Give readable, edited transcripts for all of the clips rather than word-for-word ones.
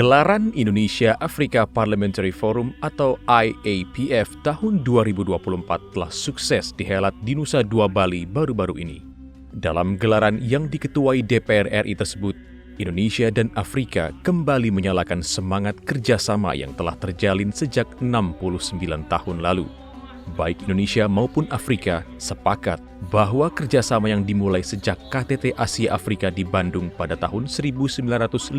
Gelaran Indonesia Africa Parliamentary Forum atau IAPF tahun 2024 telah sukses dihelat di Nusa Dua Bali baru-baru ini. Dalam gelaran yang diketuai DPR RI tersebut, Indonesia dan Afrika kembali menyalakan semangat kerjasama yang telah terjalin sejak 69 tahun lalu. Baik Indonesia maupun Afrika sepakat bahwa kerjasama yang dimulai sejak KTT Asia Afrika di Bandung pada tahun 1955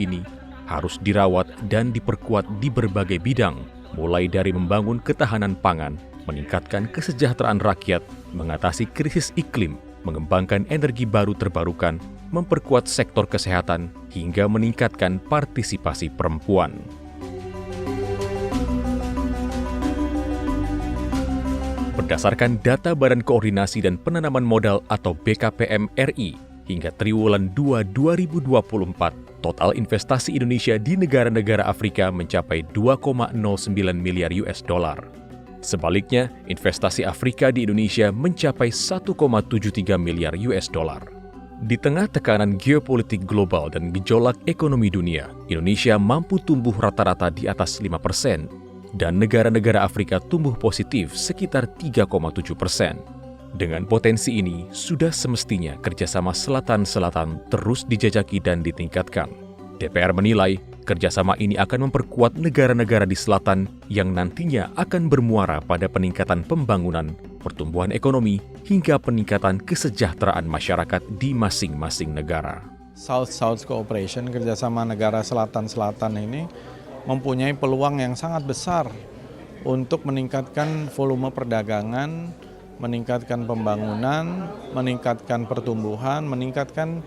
ini harus dirawat dan diperkuat di berbagai bidang, mulai dari membangun ketahanan pangan, meningkatkan kesejahteraan rakyat, mengatasi krisis iklim, mengembangkan energi baru terbarukan, memperkuat sektor kesehatan, hingga meningkatkan partisipasi perempuan. Berdasarkan data Badan Koordinasi dan Penanaman Modal atau BKPM RI, hingga triwulan 2 2024, total investasi Indonesia di negara-negara Afrika mencapai 2,09 miliar US dollar. Sebaliknya, investasi Afrika di Indonesia mencapai 1,73 miliar US dollar. Di tengah tekanan geopolitik global dan gejolak ekonomi dunia, Indonesia mampu tumbuh rata-rata di atas 5%, dan negara-negara Afrika tumbuh positif sekitar 3,7%. Dengan potensi ini, sudah semestinya kerjasama Selatan-Selatan terus dijajaki dan ditingkatkan. DPR menilai kerjasama ini akan memperkuat negara-negara di selatan yang nantinya akan bermuara pada peningkatan pembangunan, pertumbuhan ekonomi, hingga peningkatan kesejahteraan masyarakat di masing-masing negara. South-South Cooperation, kerjasama negara Selatan-Selatan ini mempunyai peluang yang sangat besar untuk meningkatkan volume perdagangan, meningkatkan pembangunan, meningkatkan pertumbuhan, meningkatkan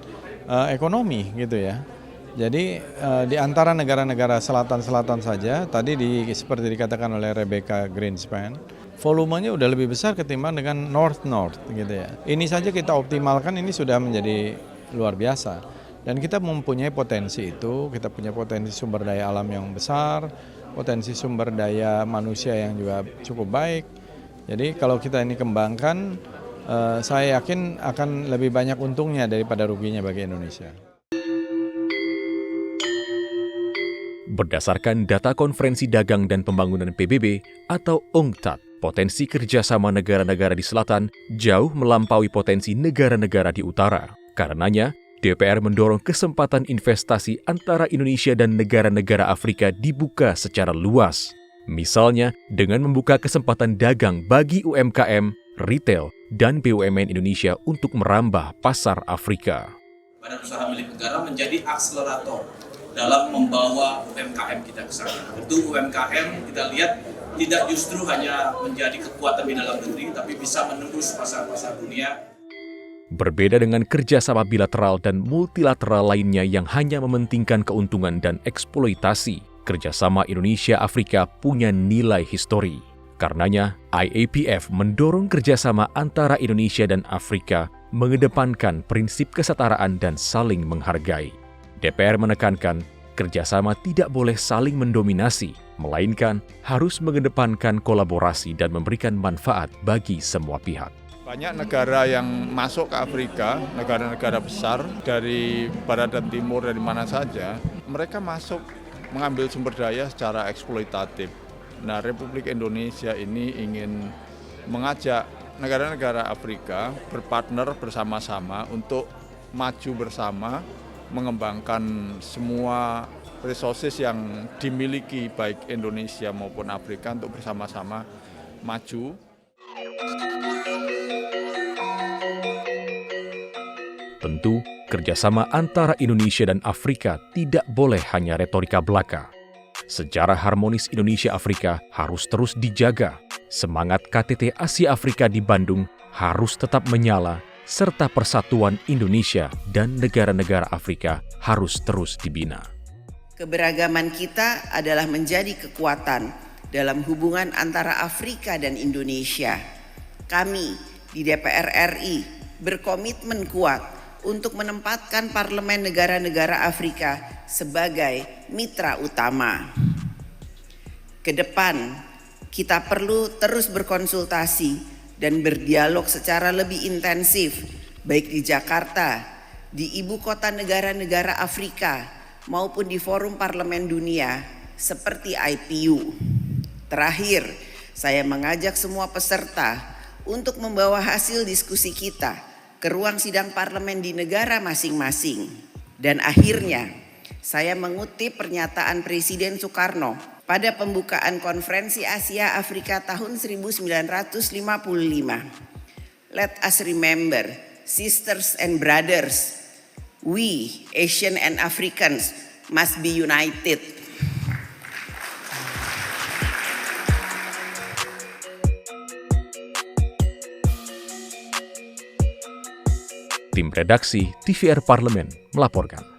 ekonomi gitu ya. Jadi di antara negara-negara selatan-selatan saja, tadi seperti dikatakan oleh Rebecca Greenspan, volumenya udah lebih besar ketimbang dengan North-North gitu ya. Ini saja kita optimalkan, ini sudah menjadi luar biasa. Dan kita mempunyai potensi itu, kita punya potensi sumber daya alam yang besar, potensi sumber daya manusia yang juga cukup baik. Jadi kalau kita ini kembangkan, saya yakin akan lebih banyak untungnya daripada ruginya bagi Indonesia. Berdasarkan data Konferensi Dagang dan Pembangunan PBB atau UNCTAD, potensi kerjasama negara-negara di selatan jauh melampaui potensi negara-negara di utara. Karenanya, DPR mendorong kesempatan investasi antara Indonesia dan negara-negara Afrika dibuka secara luas. Misalnya, dengan membuka kesempatan dagang bagi UMKM, retail, dan BUMN Indonesia untuk merambah pasar Afrika. Badan usaha milik negara menjadi akselerator dalam membawa UMKM kita ke sana. Tentu UMKM kita lihat tidak justru hanya menjadi kekuatan di dalam negeri, tapi bisa menembus pasar-pasar dunia. Berbeda dengan kerjasama bilateral dan multilateral lainnya yang hanya mementingkan keuntungan dan eksploitasi, kerjasama Indonesia-Afrika punya nilai histori. Karenanya, IAPF mendorong kerjasama antara Indonesia dan Afrika mengedepankan prinsip kesetaraan dan saling menghargai. DPR menekankan, kerjasama tidak boleh saling mendominasi, melainkan harus mengedepankan kolaborasi dan memberikan manfaat bagi semua pihak. Banyak negara yang masuk ke Afrika, negara-negara besar dari barat dan timur, dari mana saja, mereka masuk mengambil sumber daya secara eksploitatif. Nah, Republik Indonesia ini ingin mengajak negara-negara Afrika berpartner bersama-sama untuk maju bersama, mengembangkan semua resources yang dimiliki baik Indonesia maupun Afrika untuk bersama-sama maju. Tentu, kerjasama antara Indonesia dan Afrika tidak boleh hanya retorika belaka. Sejarah harmonis Indonesia-Afrika harus terus dijaga. Semangat KTT Asia Afrika di Bandung harus tetap menyala, serta persatuan Indonesia dan negara-negara Afrika harus terus dibina. Keberagaman kita adalah menjadi kekuatan dalam hubungan antara Afrika dan Indonesia. Kami di DPR RI berkomitmen kuat untuk menempatkan parlemen negara-negara Afrika sebagai mitra utama. Ke depan, kita perlu terus berkonsultasi dan berdialog secara lebih intensif, baik di Jakarta, di ibu kota negara-negara Afrika, maupun di forum parlemen dunia seperti IPU. Terakhir, saya mengajak semua peserta untuk membawa hasil diskusi kita ke ruang sidang parlemen di negara masing-masing. Dan akhirnya, saya mengutip pernyataan Presiden Soekarno pada pembukaan Konferensi Asia Afrika tahun 1955. Let us remember, sisters and brothers, we, Asian and Africans, must be united. Tim redaksi TVR Parlemen melaporkan.